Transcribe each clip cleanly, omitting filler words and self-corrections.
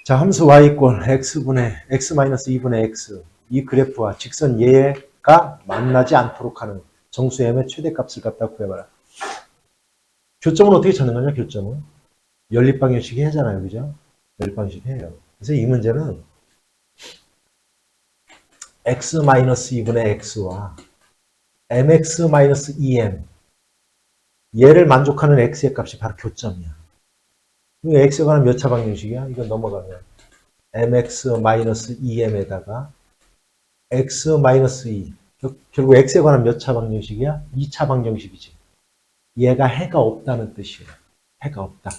자, 함수 y 이꼴 x분의 x 마이너스 2분의 x 이 그래프와 직선 얘가 만나지 않도록 하는 정수 m의 최대값을 갖다 구해봐라. 교점은 어떻게 찾는 거냐? 교점은 연립방정식이 해잖아요, 그죠? 연립방정식 해요. 그래서 이 문제는 x 마이너스 2분의 x와 mx 마이너스 2m 얘를 만족하는 x의 값이 바로 교점이야. 이거 x에 관한 몇 차 방정식이야? 이거 넘어가면 mx-2m에다가 x-2 결국 x에 관한 몇 차 방정식이야? 2차 방정식이지. 얘가 해가 없다는 뜻이에요. 해가 없다.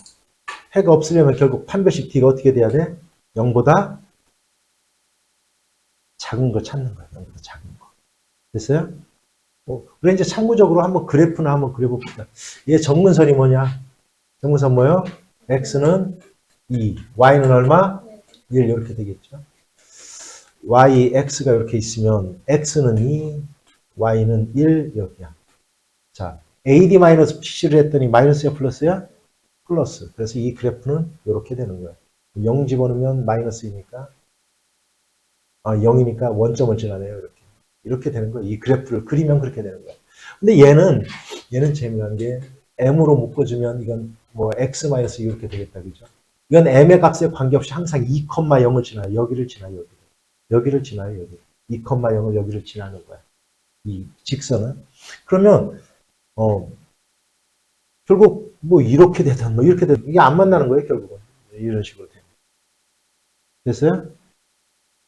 해가 없으려면 결국 판별식 t가 어떻게 돼야 돼? 0보다 작은 거 찾는 거야. 0보다 작은 거. 됐어요? 그래 이제 참고적으로 한번 그래프나 한번 그려봅시다. 얘 정근선이 뭐냐? 정근선 뭐요? x는 2, y는 얼마? 1 이렇게 되겠죠. y, x가 이렇게 있으면 x는 2, y는 1 여기야. 자, AD-BC를 했더니 마이너스야 플러스야? 플러스. 그래서 이 그래프는 이렇게 되는 거야. 0 집어넣으면 마이너스이니까 0이니까 원점을 지나네요. 이렇게. 이렇게 되는 거야. 이 그래프를 그리면 그렇게 되는 거야. 근데 얘는 재미난 게 m으로 묶어주면 이건 뭐 x 마이너스 이렇게 되겠다. 그죠? 이건 m의 값에 관계없이 항상 2,0을 지나요. 여기를 지나요. 여기를 지나요. 여기. 2,0을 여기를 지나는 거야. 이 직선은. 그러면 결국 뭐 이렇게 되든 뭐 이렇게 되든 이게 안 만나는 거예요. 결국은. 이런 식으로 돼요. 됐어요?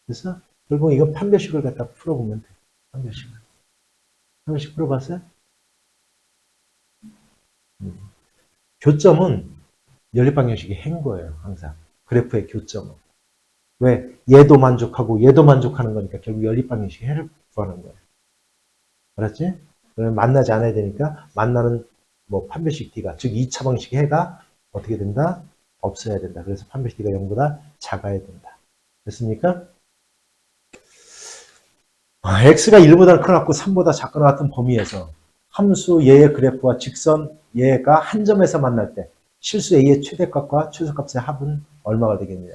됐어? 결국 이건 판별식을 갖다 풀어보면 돼. 판별식 풀어봤어요? 교점은 연립방정식이 행 거예요. 항상. 그래프의 교점은. 왜? 얘도 만족하고 얘도 만족하는 거니까 결국 연립방정식이 해를 구하는 거예요. 알았지? 그러면 만나지 않아야 되니까 만나는 뭐 판별식 t가 즉 2차 방식의 해가 어떻게 된다? 없어야 된다. 그래서 판별식 t가 0보다 작아야 된다. 됐습니까? x가 1보다 크고 3보다 작거나 같은 범위에서 함수 얘의 그래프와 직선 얘가 한 점에서 만날 때 실수 a의 최대값과 최소값의 합은 얼마가 되겠느냐.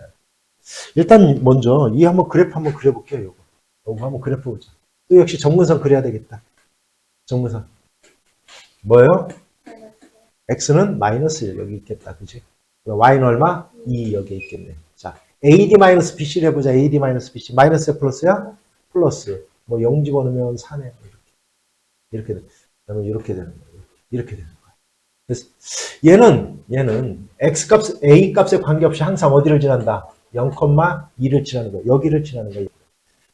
일단 먼저 이 한번 그래프 한번 그려볼게요. 요거 한번 그래프 보자. 또 역시 정근선 그려야 되겠다. 정근선 뭐예요? x는 마이너스 1 여기 있겠다. 그지? y는 얼마? 2 여기 있겠네. 자, AD-BC를 해보자. AD-BC 마이너스야 플러스야? 플러스. 뭐 0 집어넣으면 4네. 이렇게 돼. 그러면 이렇게 되는 거예요. 이렇게 되는 거야. 그래서 얘는 x값, a값에 관계없이 항상 어디를 지난다? 0,2를 지나는 거예요. 여기를 지나는 거예요.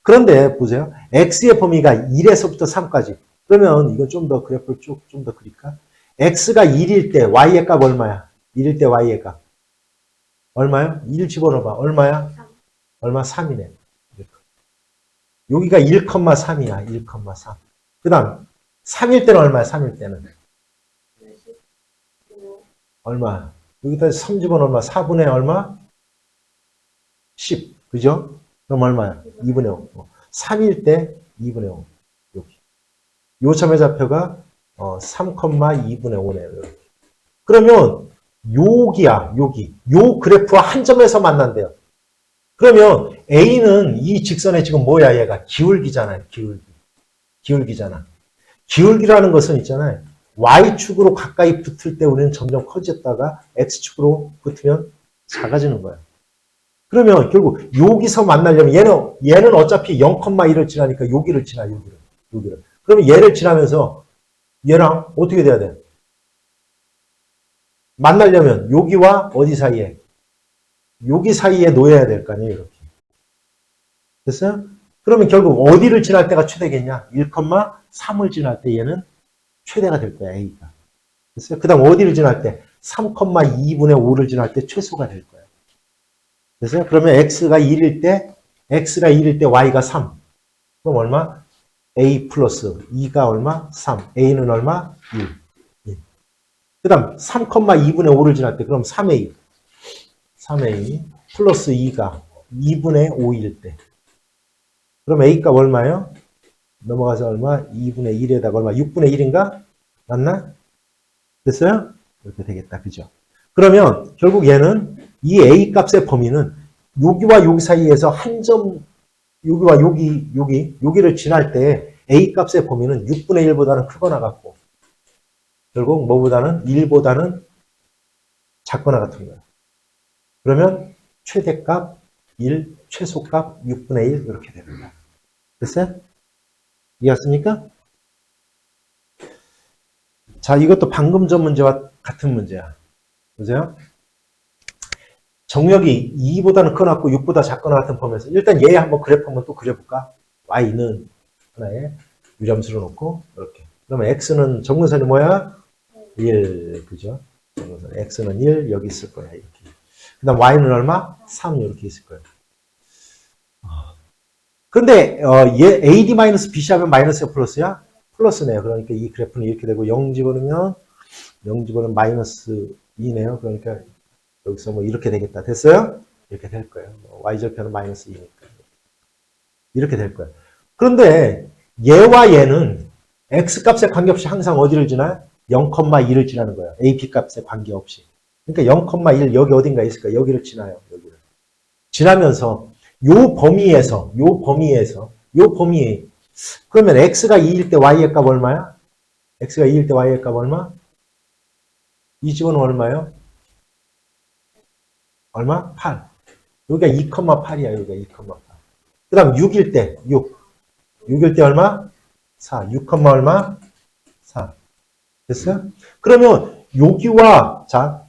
그런데 보세요. x의 범위가 1에서부터 3까지. 그러면 이거 좀 더 그래프를 좀 더 그릴까? x가 1일 때 y의 값 얼마야? 1일 때 y의 값. 얼마요? 1 집어넣어봐. 얼마야? 3. 얼마? 3이네. 여기가 1,3이야. 1,3. 그 다음 3일 때는 얼마야? 3일 때는. 얼마? 여기다 3 집어넣으면 얼마? 4분의 얼마? 10. 그죠? 그럼 얼마야? 2분의 5. 3일 때 2분의 5. 여기. 요점의 좌표가 3,2분의 5네요. 이렇게. 그러면 여기야. 여기. 요 그래프와 한 점에서 만난대요. 그러면 A는 이 직선에 지금 뭐야? 얘가 기울기잖아요. 기울기잖아. 기울기라는 것은 있잖아요. Y축으로 가까이 붙을 때 우리는 점점 커졌다가 X축으로 붙으면 작아지는 거야. 그러면 결국 여기서 만나려면 얘는 어차피 0,1을 지나니까 여기를 지나. 여기를. 그러면 얘를 지나면서 얘랑 어떻게 돼야 돼? 만나려면 여기와 어디 사이에? 여기 사이에 놓여야 될 거 아니에요. 이렇게. 됐어요? 그러면 결국 어디를 지날 때가 최대겠냐? 1,3을 지날 때 얘는 최대가 될 거야. A가. 됐어요? 그 다음 어디를 지날 때? 3,2분의 5를 지날 때 최소가 될 거야. 됐어요? 그러면 X가 1일 때 Y가 3. 그럼 얼마? A 플러스 2가 얼마? 3. A는 얼마? 1. 그 다음 3,2분의 5를 지날 때 그럼 3A 플러스 2가 2분의 5일 때 그럼 A값 얼마예요? 넘어가서 얼마? 2분의 1에다가 얼마? 6분의 1인가? 맞나? 됐어요? 이렇게 되겠다. 그죠? 그러면 결국 얘는 이 A값의 범위는 여기와 여기 사이에서 한 점, 여기와 여기를 지날 때 A 값의 범위는 6분의 1보다는 크거나 같고, 결국 뭐보다는 1보다는 작거나 같은 거야. 그러면 최대값 1, 최소값 6분의 1 이렇게 되는 거야. 됐어요? 이해했습니까? 자, 이것도 방금 전 문제와 같은 문제야. 보세요. 정역이 2보다는 크거나 같고 6보다 작거나 같은 범위에서 일단 얘 한번 그래프 한번 또 그려볼까? y는 하나의 유람수로 놓고 이렇게. 그러면 x는 정근선이 뭐야? 1, 그죠? 정근선 x는 1 여기 있을 거야 이렇게. 그다음 y는 얼마? 3 이렇게 있을 거예요. 근데 얘 AD-BC 하면 마이너스야 플러스야? 플러스네요. 그러니까 이 그래프는 이렇게 되고 0 집어넣으면 0 집어넣으면 마이너스 2네요. 그러니까 여기서 뭐 이렇게 되겠다. 됐어요? 이렇게 될 거예요. y절편은 마이너스 2니까. 이렇게 될 거예요. 그런데 얘와 얘는 x값에 관계없이 항상 어디를 지나요? 0,2를 지나는 거예요. ap값에 관계없이. 그러니까 0,1 여기 어딘가 있을 거예요. 여기를 지나요. 여기를. 지나면서 요 범위에서 그러면 x가 2일 때 y의 값 얼마야? x가 2일 때 y의 값 얼마? 이 집은 얼마예요? 얼마? 8. 여기가 2,8이야. 여기가 2,8. 그 다음 6일 때 6. 6일 때 얼마? 4. 6, 얼마? 4. 됐어요? 그러면 여기와 자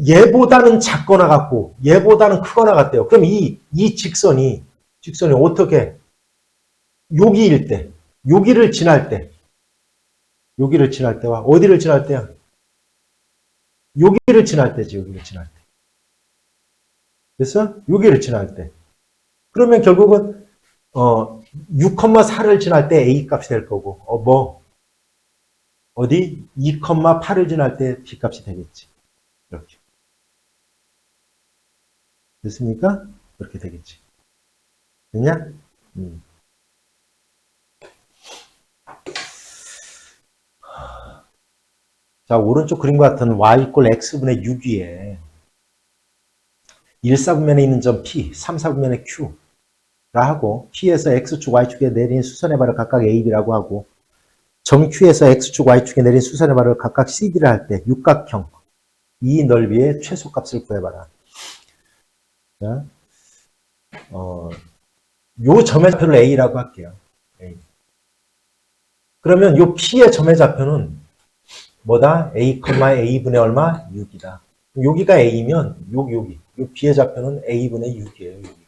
얘보다는 작거나 같고 얘보다는 크거나 같대요. 그럼 이 직선이 어떻게 여기일 때 여기를 지날 때와 어디를 지날 때야? 여기를 지날 때지. 여기를 지날 때. 됐어? 여기를 지날 때. 그러면 결국은 6,4를 지날 때 A 값이 될 거고 어디 2,8을 지날 때 B 값이 되겠지. 이렇게. 됐습니까? 그렇게 되겠지. 됐냐? 자, 오른쪽 그림과 같은 y = x분의 6위에 1사분면에 있는 점 P, 3사분면에 Q라 하고 P에서 x축, y축에 내린 수선의 발을 각각 A, B라고 하고 점 Q에서 x축, y축에 내린 수선의 발을 각각 CD를 할 때 육각형 이 넓이의 최소값을 구해봐라. 자, 요 점의 좌표를 A라고 할게요. A. 그러면 요 P의 점의 좌표는 뭐다? A, A분의 얼마? 6이다. 여기가 A면 여기. 요 B의 좌표는 A분의 6이에요. 여기.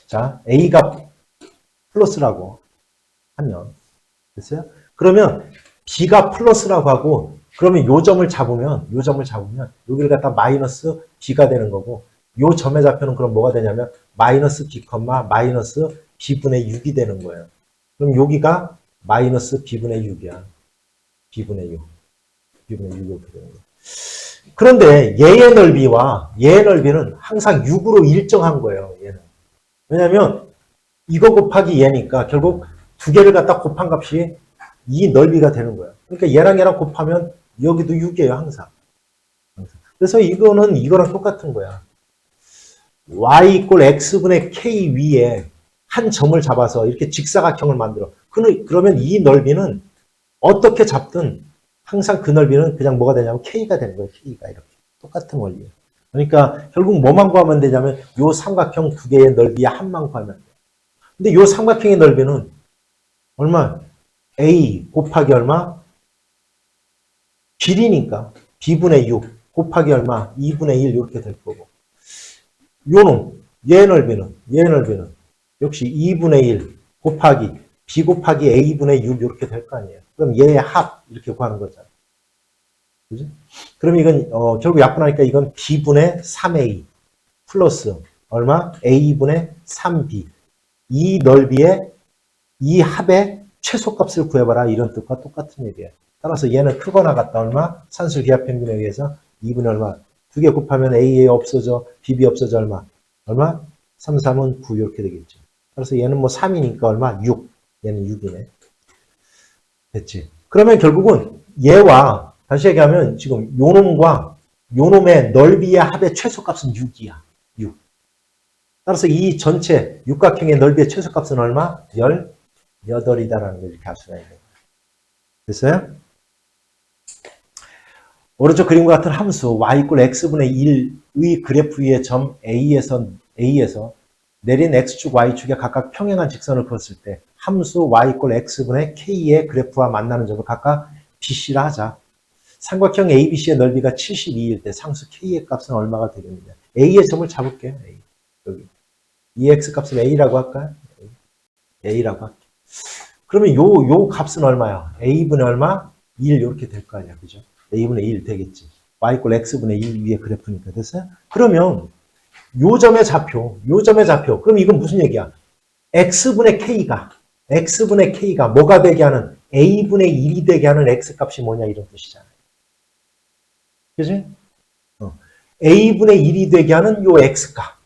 자, A가 플러스라고 하면 됐어요? 그러면 B가 플러스라고 하고 그러면 요 점을 잡으면 여기를 갖다 마이너스 B가 되는 거고 요 점의 좌표는 그럼 뭐가 되냐면 마이너스 B, 마이너스 B분의 6이 되는 거예요. 그럼 여기가 마이너스 B분의 6이야. B분의 6 이렇게 되는 거예요. 그런데 얘의 넓이는 항상 6으로 일정한 거예요. 얘는. 왜냐면 이거 곱하기 얘니까 결국 두 개를 갖다 곱한 값이 이 넓이가 되는 거예요. 그러니까 얘랑 곱하면 여기도 6이에요. 항상. 그래서 이거는 이거랑 똑같은 거야. y = x분의 k 위에 한 점을 잡아서 이렇게 직사각형을 만들어. 그러면 이 넓이는 어떻게 잡든 항상 그 넓이는 그냥 뭐가 되냐면 k가 되는 거예요. k가 이렇게. 똑같은 원리예요. 그러니까 결국 뭐만 구하면 되냐면 요 삼각형 두 개의 넓이의 합만 구하면 돼요. 근데 요 삼각형의 넓이는 얼마? a 곱하기 얼마? 길이니까 b분의 6 곱하기 얼마? 2분의 1 이렇게 될 거고 요놈 얘 넓이는 역시 2분의 1 곱하기 b 곱하기 a분의 6 이렇게 될 거 아니에요. 그럼 얘의 합 이렇게 구하는 거잖아. 그지? 그럼 이건 결국 약분하니까 이건 b분의 3a 플러스 얼마? a분의 3b 이 넓이의 이 합의 최소값을 구해봐라 이런 뜻과 똑같은 얘기예요. 따라서 얘는 크거나 같다 얼마? 산술 기하 평균에 의해서 2분의 얼마? 두 개 곱하면 a 없어져 bb 없어져 얼마? 3, 3은 9 이렇게 되겠죠. 그래서 얘는 뭐 3이니까 얼마? 6. 얘는 6이네. 됐지. 그러면 결국은 얘와 다시 얘기하면 지금 요 놈과 요놈의 넓이의 합의 최소값은 6이야. 6. 따라서 이 전체 육각형의 넓이의 최소값은 얼마? 18이다라는 걸 이렇게 알 수가 있는 거예요. 됐어요? 오른쪽 그림과 같은 함수 y = x분의 1의 그래프 위의 점 A에서 내린 x축, y축에 각각 평행한 직선을 그었을 때 함수 y = x분의 k의 그래프와 만나는 점을 각각 BC라 하자. 삼각형 ABC의 넓이가 72일 때 상수 k의 값은 얼마가 되겠느냐. A의 점을 잡을게요. A. 여기. 이 x값을 A라고 할까요? A라고 할게요. 그러면 요 값은 얼마야? A분의 얼마? 1 이렇게 될 거 아니야. 그죠? A분의 1 되겠지. y = x분의 1 위의 그래프니까. 됐어요? 그러면 요 점의 좌표. 그럼 이건 무슨 얘기야? x분의 k가 뭐가 되게 하는? A분의 1이 되게 하는 x값이 뭐냐 이런 뜻이잖아요. 그지? A분의 1이 되게 하는 요 x값.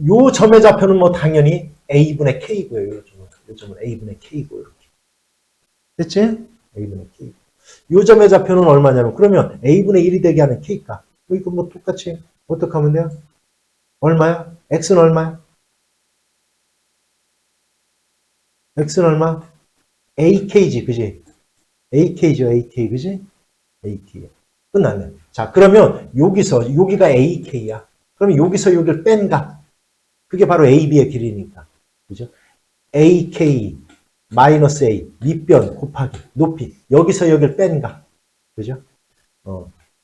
요 점의 좌표는 뭐 당연히 A분의 K고요. 요 점은 A분의 K고 이렇게. 됐지? A분의 K. 요 점의 좌표는 얼마냐면 그러면 A분의 1이 되게 하는 K값. 이거 뭐 똑같이 어떻게 하면 돼요? 얼마야? X는 얼마야? X는 얼마? AK지, 그지? AK죠, AK, 그지? AK. 끝났네. 자, 그러면 여기가 AK야. 그러면 여기서 여기를 뺀 값. 그게 바로 AB의 길이니까. 그죠? AK 마이너스 A 밑변 곱하기 높이. 여기서 여기를 뺀 값. 그죠?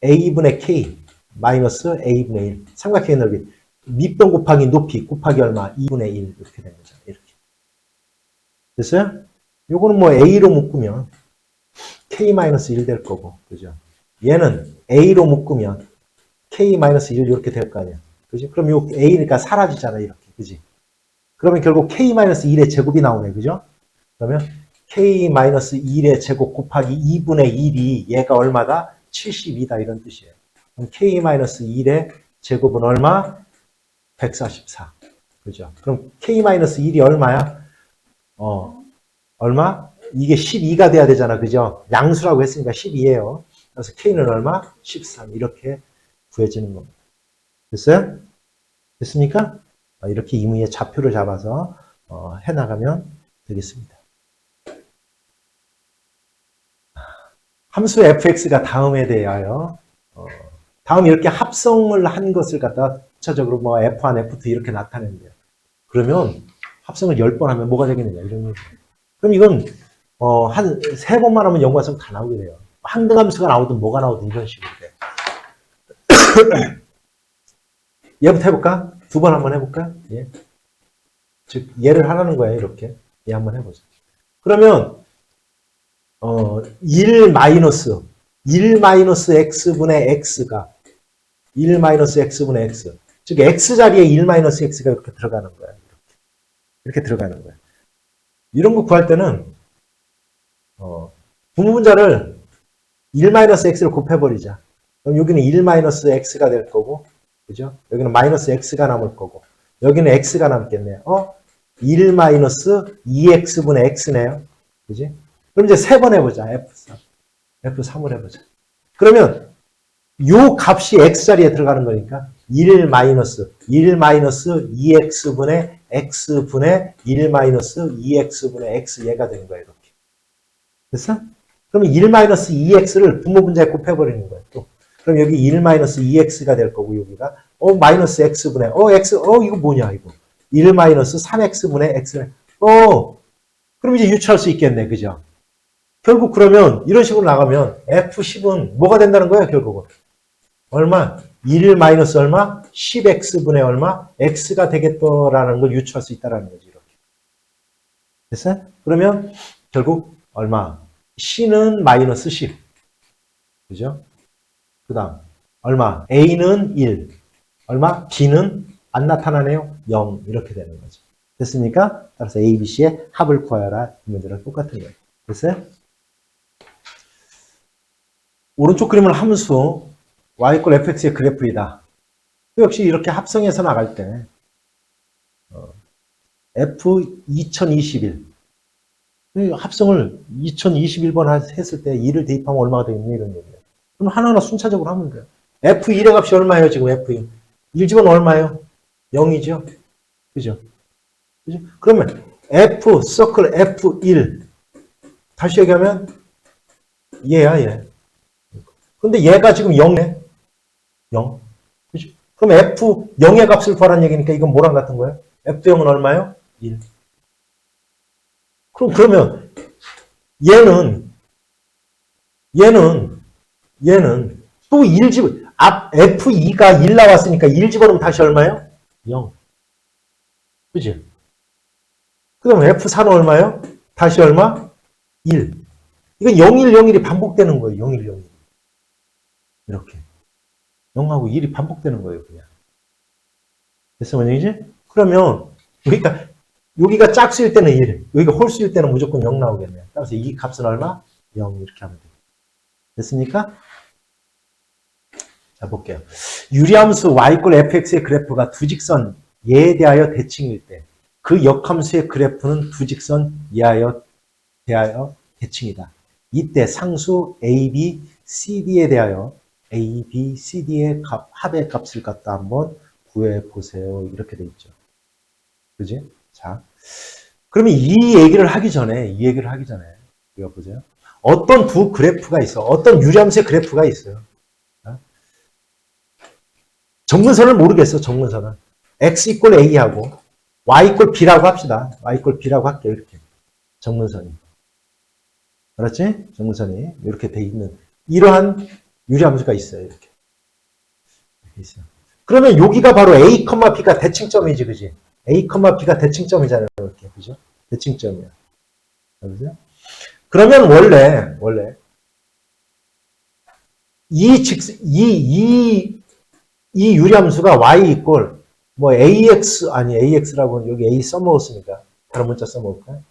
A분의 K 마이너스 A분의 1. 삼각형의 넓이. 밑변 곱하기 높이 곱하기 얼마? 2분의 1 이렇게 되는 거죠. 이렇게. 됐어요? 요거는 뭐 A로 묶으면 K-1 될 거고. 그죠? 얘는 A로 묶으면 K-1 이렇게 될 거 아니야. 그지? 그럼 요 A니까 사라지잖아, 이렇게. 그지? 그러면 결국 K-1의 제곱이 나오네. 그죠? 그러면 K-1의 제곱 곱하기 2분의 1이 얘가 얼마다? 72다. 이런 뜻이에요. 그럼 K-1의 제곱은 얼마? 144. 그죠? 그럼 K-1이 얼마야? 얼마? 이게 12가 돼야 되잖아. 그죠? 양수라고 했으니까 12예요. 그래서 K는 얼마? 13. 이렇게 구해지는 겁니다. 됐어요? 됐습니까? 이렇게 임의의 좌표를 잡아서 해나가면 되겠습니다. 함수 fx가 다음에 대하여 다음 이렇게 합성을 한 것을 갖다 구체적으로 뭐 f1, f2 이렇게 나타내는데요. 그러면 합성을 10번 하면 뭐가 되겠느냐 이런 얘기예요. 그럼 이건 한 3번만 하면 연관성 다 나오게 돼요. 항등함수가 나오든 뭐가 나오든 이런 식으로 돼요. 얘부터 해볼까? 2번 한번 해볼까? 예. 즉 얘를 하라는 거예요. 이렇게 얘 한번 해보자. 그러면 1 마이너스 x분의 x가 1 마이너스 x분의 x 즉 x자리에 1 마이너스 x가 이렇게 들어가는 거야. 이렇게 들어가는 거야. 이런 거 구할 때는 분모분자를 1 마이너스 x를 곱해버리자. 그럼 여기는 1 마이너스 x가 될 거고, 그죠? 여기는 마이너스 x가 남을 거고, 여기는 x가 남겠네요. 1 마이너스 2x분의 x네요. 그지? 그럼 이제 3번 해보자. F3을 해보자. 그러면 요 값이 x자리에 들어가는 거니까 1 마이너스 2x분의 x분의 1 마이너스 2x분의 x 얘가 되는 거예요. 이렇게. 됐어? 그러면 1 마이너스 2x를 분모분자에 곱해버리는 거예요. 또. 그럼 여기 1 마이너스 2x가 될 거고 여기가 마이너스 x분의 x 이거 뭐냐 이거 1 마이너스 3x분의 x 그럼 이제 유추할 수 있겠네. 그죠? 결국 그러면 이런 식으로 나가면 F10은 뭐가 된다는 거야 결국은 얼마? 1 마이너스 얼마? 10x분의 얼마? x가 되겠더라는 걸 유추할 수 있다는 거지. 이렇게. 됐어요? 그러면 결국 얼마? C는 마이너스 10. 그죠? 그 다음 얼마? A는 1. 얼마? B는 안 나타나네요. 0. 이렇게 되는 거죠. 됐습니까? 따라서 A, B, C의 합을 구하여라. 이 문제랑 똑같은 거예요. 됐어요? 오른쪽 그림은 함수 y = fx의 그래프이다. 역시 이렇게 합성해서 나갈 때 f 2021 합성을 2021번 했을 때 2를 대입하면 얼마가 되겠니? 이런 얘기예요. 그럼 하나하나 순차적으로 하면 돼요. F1의 값이 얼마예요, 지금 F1? 1 집어넣으면 얼마예요? 0이죠? 그죠? 그죠? 그러면 F, 서클 F1. 다시 얘기하면 얘야, 얘. 근데 얘가 지금 0네? 0. 그죠? 그럼 F0의 값을 구하라는 얘기니까 이건 뭐랑 같은 거예요? F0은 얼마예요? 1. 그러면 얘는 또 1 집, 앞 F2가 1 나왔으니까 1 집어넣으면 다시 얼마예요? 0. 그지? 그럼 F4는 얼마예요? 다시 얼마? 1. 이건 01, 01이 반복되는 거예요. 01, 01. 이렇게. 0하고 1이 반복되는 거예요. 그냥. 됐어, 뭔 얘기지? 그러면 여기가 짝수일 때는 1, 여기가 홀수일 때는 무조건 0 나오겠네요. 따라서 이 값은 얼마? 0 이렇게 하면 돼요. 됐습니까? 자, 볼게요. 유리함수 y = fx의 그래프가 두 직선 얘에 대하여 대칭일 때 그 역함수의 그래프는 두 직선 얘에 대하여 대칭이다. 이때 상수 a, b, cd에 대하여 a, b, cd의 합의 값을 갖다 한번 구해보세요. 이렇게 돼 있죠. 그지? 자, 그러면 이 얘기를 하기 전에 이거 보세요. 어떤 두 그래프가 있어. 어떤 유리함수의 그래프가 있어요. 정근선을 모르겠어. 정근선은 x = a하고 y = b라고 합시다. y = b라고 할게요. 이렇게 정근선이. 알았지? 정근선이 이렇게 돼 있는 이러한 유리함수가 있어요. 이렇게 있어요. 그러면 여기가 바로 a, b가 대칭점이지, 그지? a, b가 대칭점이잖아요. 이렇게 그죠? 대칭점이야. 그죠? 그러면 원래 이 유리함수가 y = 뭐 ax 아니 ax라고 여기 a 써먹었으니까 다른 문자 써먹을까요?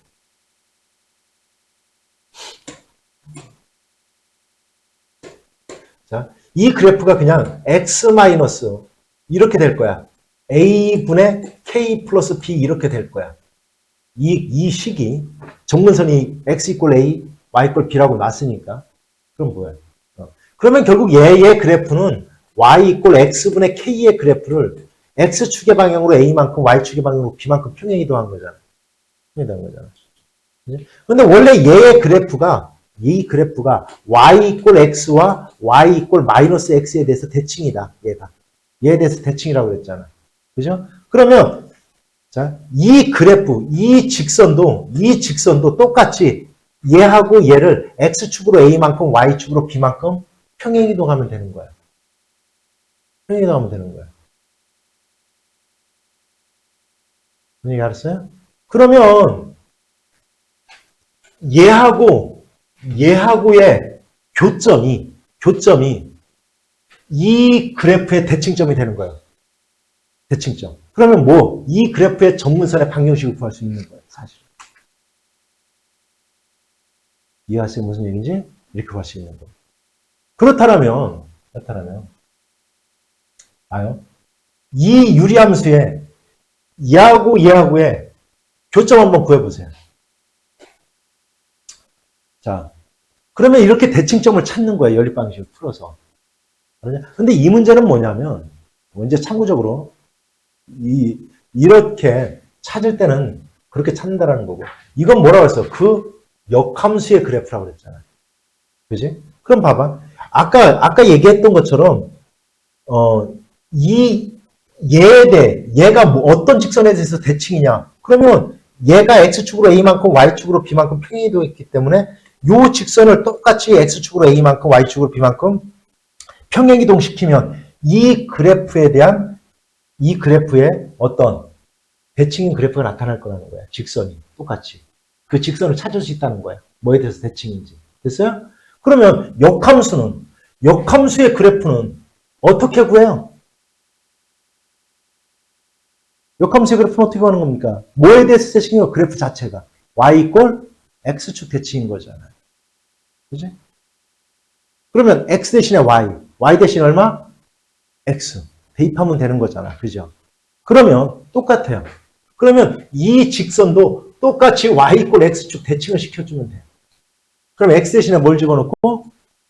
자, 이 그래프가 그냥 x 마이너스 이렇게 될 거야. a분의 k 플러스 b 이렇게 될 거야. 이 식이 정근선이 x = a, y = b라고 놨으니까 그럼 뭐야? 그러면 결국 얘의 그래프는 y = x분의 k의 그래프를 x축의 방향으로 a만큼 y축의 방향으로 b만큼 평행이동한 거잖아. 평행이동한 거잖아. 근데 원래 얘의 그래프가 이 그래프가 y = x와 y = 마이너스 x에 대해서 대칭이다. 얘에 대해서 대칭이라고 그랬잖아. 그죠? 그러면 자, 이 그래프, 이 직선도 똑같이 얘하고 얘를 x축으로 a만큼 y축으로 b만큼 평행이동하면 되는 거야. 평행이동하면 되는 거야. 얘기 알았어요? 그러면 얘하고의 교점이 이 그래프의 대칭점이 되는 거예요. 대칭점. 그러면 이 그래프의 정근선의 방정식을 구할 수 있는 거예요, 사실. 이해하세요? 무슨 얘기인지? 이렇게 구할 수 있는 거예요. 그렇다면, 봐요. 이 유리함수에 얘하고의 교점 한번 구해보세요. 자, 그러면 이렇게 대칭점을 찾는 거예요, 연립방식을 풀어서. 근데 이 문제는 뭐냐면, 이제 참고적으로, 이렇게 찾을 때는 그렇게 찾는다라는 거고, 이건 뭐라고 했어? 그 역함수의 그래프라고 그랬잖아. 그지? 그럼 봐봐. 아까 얘기했던 것처럼, 얘가 어떤 직선에 대해서 대칭이냐? 그러면 얘가 x축으로 a만큼 y축으로 b만큼 평행이동했기 때문에 이 직선을 똑같이 x축으로 a만큼 y축으로 b만큼 평행이동시키면 이 그래프의 어떤 대칭인 그래프가 나타날 거라는 거야. 직선이 똑같이. 그 직선을 찾을 수 있다는 거야. 뭐에 대해서 대칭인지. 됐어요? 그러면 역함수의 그래프는 어떻게 구해요? 역함수의 그래프는 어떻게 구하는 겁니까? 뭐에 대해서 대칭이요? 그래프 자체가. y = x축 대칭인 거잖아요. 그지? 그러면 x 대신에 y 대신 얼마? x. 대입하면 되는 거잖아. 그죠? 그러면 똑같아요. 그러면 이 직선도 똑같이 y = x축 대칭을 시켜주면 돼요. 그럼 x 대신에 뭘 집어넣고?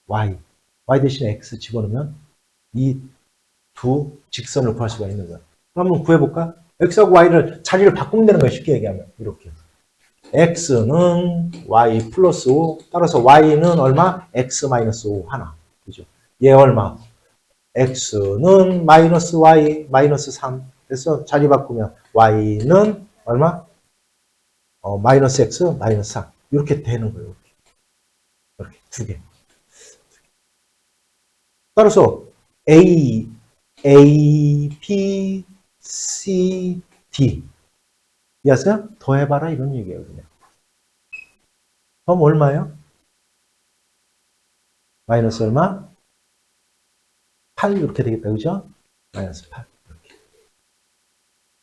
y. y 대신에 x 집어넣으면 이 두 직선을 구할 수가 있는 거야. 그럼 한번 구해볼까? x하고 y를 자리를 바꾸면 되는 거야. 쉽게 얘기하면 이렇게. x는 y 플러스 5, 따라서 y는 얼마? x 마이너스 5 하나. 그죠? 얘 얼마? x는 마이너스 y 마이너스 3. 그래서 자리 바꾸면 y는 얼마? 마이너스 x 마이너스 3. 이렇게 되는 거예요. 이렇게 두 개. 따라서 A, B, C, D. 이해하세요? 더해봐라 이런 얘기예요. 그냥. 그럼 얼마예요? 마이너스 얼마? 8 이렇게 되겠다. 그죠? 마이너스 8. 이렇게.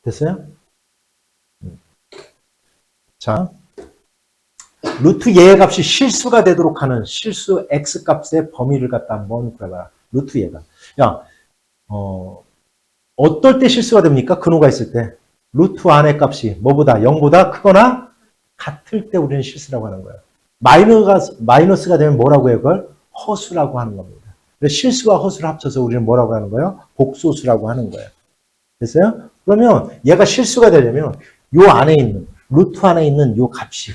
됐어요? 자, 루트 얘의 값이 실수가 되도록 하는 실수 x 값의 범위를 갖다 한번 구해봐라. 루트 얘가. 야, 어떨 때 실수가 됩니까? 근호가 있을 때. 루트 안의 값이 뭐보다 0보다 크거나 같을 때 우리는 실수라고 하는 거예요. 마이너스가 되면 뭐라고 해요? 그걸 허수라고 하는 겁니다. 그래서 실수와 허수를 합쳐서 우리는 뭐라고 하는 거예요? 복소수라고 하는 거예요. 됐어요? 그러면 얘가 실수가 되려면 요 안에 있는 루트 안에 있는 요 값이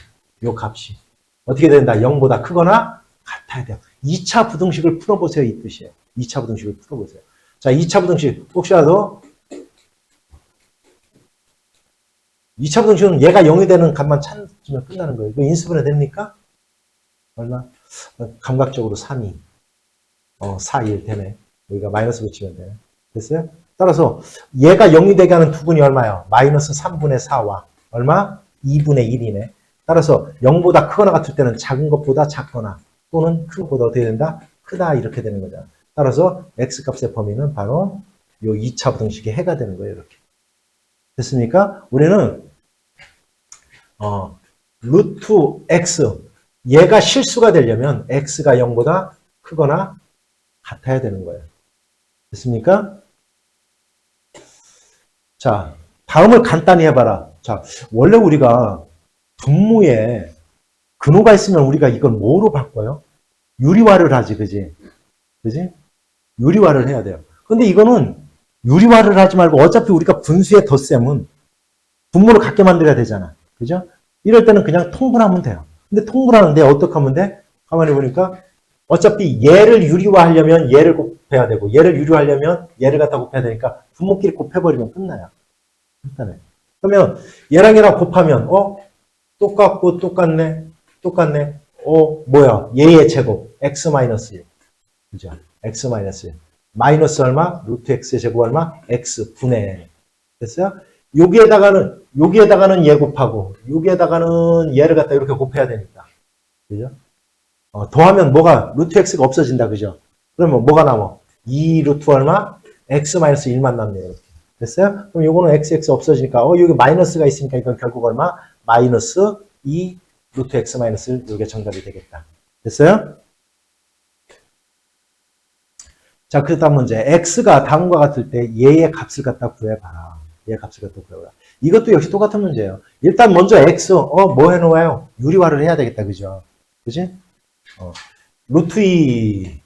어떻게 된다? 0보다 크거나 같아야 돼요. 2차 부등식을 풀어보세요. 이 뜻이에요. 2차 부등식을 풀어보세요. 자, 2차 부등식 혹시라도 2차 부등식은 얘가 0이 되는 값만 찾으면 끝나는 거예요. 이거 인수분해 됩니까? 얼마? 감각적으로 3이 4, 1 되네. 여기가 마이너스 붙이면 되네. 됐어요? 따라서 얘가 0이 되게 하는 두근이 얼마예요? 마이너스 3분의 4와 얼마? 2분의 1이네. 따라서 0보다 크거나 같을 때는 작은 것보다 작거나 또는 큰 것보다 어떻게 된다? 크다 이렇게 되는 거잖아. 따라서 x값의 범위는 바로 요 2차 부등식의 해가 되는 거예요. 이렇게. 됐습니까? 우리는 루트 x 얘가 실수가 되려면 x가 0보다 크거나 같아야 되는 거예요. 됐습니까? 자, 다음을 간단히 해봐라. 자, 원래 우리가 분모에 근호가 있으면 우리가 이걸 뭐로 바꿔요? 유리화를 하지, 그지? 그지? 유리화를 해야 돼요. 근데 이거는 유리화를 하지 말고 어차피 우리가 분수의 덧셈은 분모를 같게 만들어야 되잖아. 그죠? 이럴 때는 그냥 통분하면 돼요. 근데 통분하는데 어떻게 하면 돼? 가만히 보니까 어차피 얘를 유리화하려면 얘를 곱해야 되고 얘를 유리화하려면 얘를 갖다 곱해야 되니까 분모끼리 곱해버리면 끝나요. 간단해. 그러면 얘랑 얘랑 곱하면 똑같고 똑같네. 뭐야? 얘의 제곱 x-1. 그죠? x-1. 마이너스 얼마? 루트 x의 제곱 얼마? x분의. 됐어요? 여기에다가는 얘 곱하고, 여기에다가는 얘를 갖다 이렇게 곱해야 되니까. 그죠? 더하면 뭐가, 루트 x가 없어진다. 그죠? 그러면 뭐가 남아? 2 루트 얼마? x-1만 남네요. 이렇게. 됐어요? 그럼 요거는 x 없어지니까, 여기 마이너스가 있으니까 이건 결국 얼마? 마이너스 2 루트 x-1, 요게 정답이 되겠다. 됐어요? 자, 그 다음 문제. x가 다음과 같을 때 얘의 값을 갖다 구해봐라. 얘의 값을 갖다 구해봐라. 이것도 역시 똑같은 문제예요. 일단 먼저 x, 뭐 해놓아요? 유리화를 해야 되겠다. 그죠? 그지? 루트 2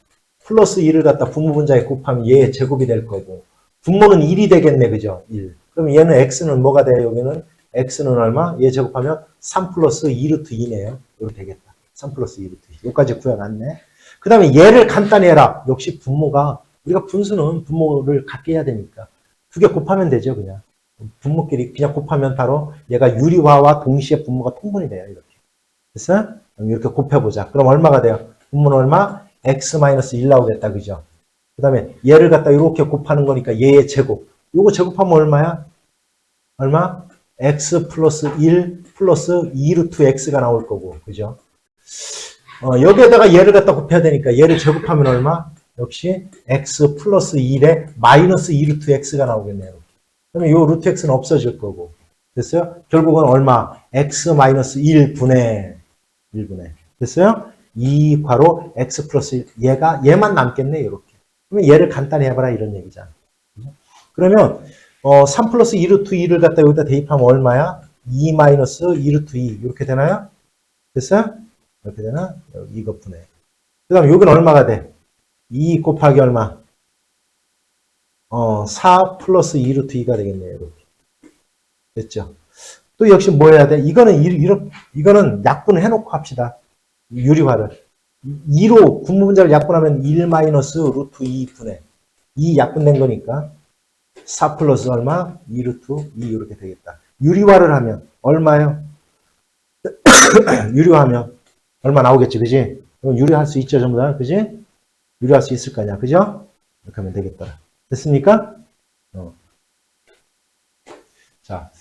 플러스 2를 갖다 분모분자에 곱하면 얘의 제곱이 될 거고, 분모는 1이 되겠네. 그죠? 1. 그럼 얘는 x는 뭐가 돼요? 여기는 x는 얼마? 얘 제곱하면 3 플러스 2 루트 2네요. 이렇게 되겠다. 3 플러스 2 루트 2. 여기까지 구해놨네. 그 다음에 얘를 간단히 해라. 역시 분모가, 우리가 분수는 분모를 같게 해야 되니까. 두 개 곱하면 되죠, 그냥. 분모끼리 그냥 곱하면 바로 얘가 유리화와 동시에 분모가 통분이 돼요, 이렇게. 됐어요? 이렇게 곱해보자. 그럼 얼마가 돼요? 분모는 얼마? x-1 나오겠다, 그죠? 그 다음에 얘를 갖다 이렇게 곱하는 거니까 얘의 제곱. 요거 제곱하면 얼마야? 얼마? x 플러스 1 플러스 2 루트 x가 나올 거고, 그죠? 여기에다가 얘를 갖다 곱해야 되니까 얘를 제곱하면 얼마? 역시 x 플러스 1에 마이너스 2 루트 x가 나오겠네요. 그러면 요 루트 x는 없어질 거고. 됐어요? 결국은 얼마? x 마이너스 1분의. 됐어요? 2 괄호 x 플러스 1. 얘만 남겠네, 이렇게. 그러면 얘를 간단히 해봐라, 이런 얘기잖아. 그러면 3 플러스 2 루트 2를 갖다 여기다 대입하면 얼마야? 2 마이너스 2 루트 2. 이렇게 되나요? 됐어요? 이렇게 되나? 이것분에. 그 다음에 여기는 얼마가 돼? 2 곱하기 얼마? 4 플러스 2 루트 2가 되겠네요. 이렇게. 됐죠? 또 역시 뭐 해야 돼? 이거는 약분을 해놓고 합시다. 유리화를. 2로 분모분자를 약분하면 1 마이너스 루트 2분의 2 약분된 거니까 4 플러스 얼마? 2 루트 2 이렇게 되겠다. 유리화를 하면 얼마요? 유리화하면 얼마 나오겠지, 그지? 유리할 수 있죠, 전부 다, 그지? 유리할 수 있을 거냐, 그죠? 이렇게 하면 되겠다. 됐습니까? 자,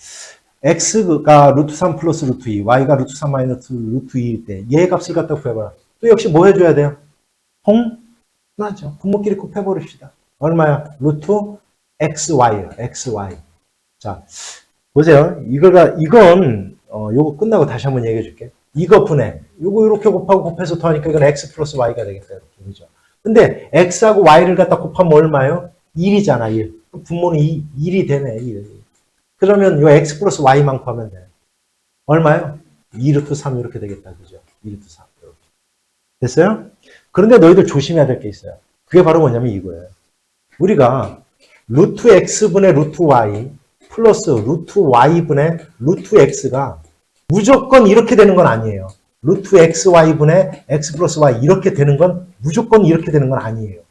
x가 루트 3 플러스 루트 2, y가 루트 3 마이너스 루트 2일 때 얘 값을 갖다 구해봐라. 또 역시 뭐 해줘야 돼요? 통하죠. 분모끼리 곱해버립시다. 얼마야? 루트 xy요. xy. 자, 보세요. 이건 요거 끝나고 다시 한번 얘기해 줄게. 이거 분해. 요거 이렇게 곱하고 곱해서 더하니까 이건 x 플러스 y가 되겠다. 이렇게, 그죠? 근데 x하고 y를 갖다 곱하면 얼마요? 1이잖아, 1. 분모는 1이 되네, 1. 그러면 요 x 플러스 y만큼 하면 돼. 얼마요? 2 루트 3 이렇게 되겠다. 그죠? 2 루트 3. 이렇게. 됐어요? 그런데 너희들 조심해야 될 게 있어요. 그게 바로 뭐냐면 이거예요. 우리가 루트 x분의 루트 y 플러스 루트 y분의 루트 x가 무조건 이렇게 되는 건 아니에요. 루트 xy분의 x 플러스 y 이렇게 되는 건 무조건 이렇게 되는 건 아니에요.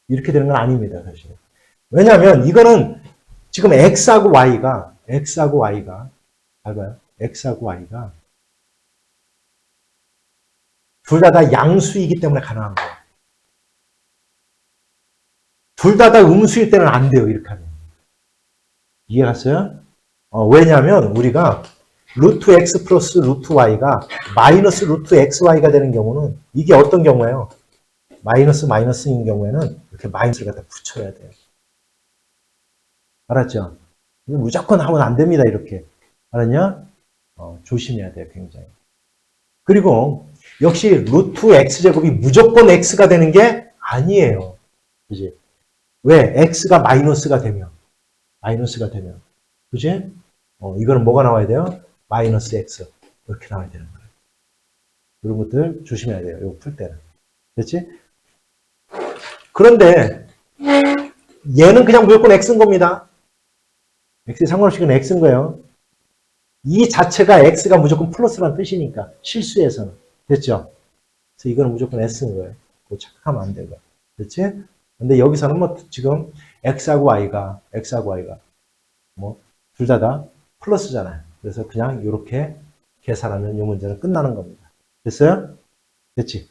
이렇게 되는 건 아닙니다, 사실. 왜냐하면 이거는 지금 x하고 y가 잘 봐요. x하고 y가 둘 다 양수이기 때문에 가능한 거예요. 둘 다 음수일 때는 안 돼요, 이렇게 하면. 이해갔어요? 왜냐하면 우리가 루트 x 플러스 루트 y가 마이너스 루트 xy가 되는 경우는 이게 어떤 경우예요? 마이너스인 경우에는 이렇게 마이너스를 갖다 붙여야 돼요. 알았죠? 무조건 하면 안 됩니다, 이렇게. 알았냐? 조심해야 돼요, 굉장히. 그리고 역시 루트 x제곱이 무조건 x가 되는 게 아니에요. 그지? 왜? x가 마이너스가 되면. 그지? 이거는 뭐가 나와야 돼요? 마이너스 x. 이렇게 나와야 되는 거예요. 이런 것들 조심해야 돼요. 이거 풀 때는. 됐지? 그런데 얘는 그냥 무조건 x인 겁니다. x에 상관없이 그냥 x인 거예요. 이 자체가 x가 무조건 플러스라는 뜻이니까 실수에서는. 됐죠? 그래서 이거는 무조건 s인 거예요. 그거 착각하면 안 되고. 됐지? 근데 여기서는 뭐 지금 x하고 y가 뭐 둘 다 플러스잖아요. 그래서 그냥 이렇게 계산하면 이 문제는 끝나는 겁니다. 됐어요? 됐지?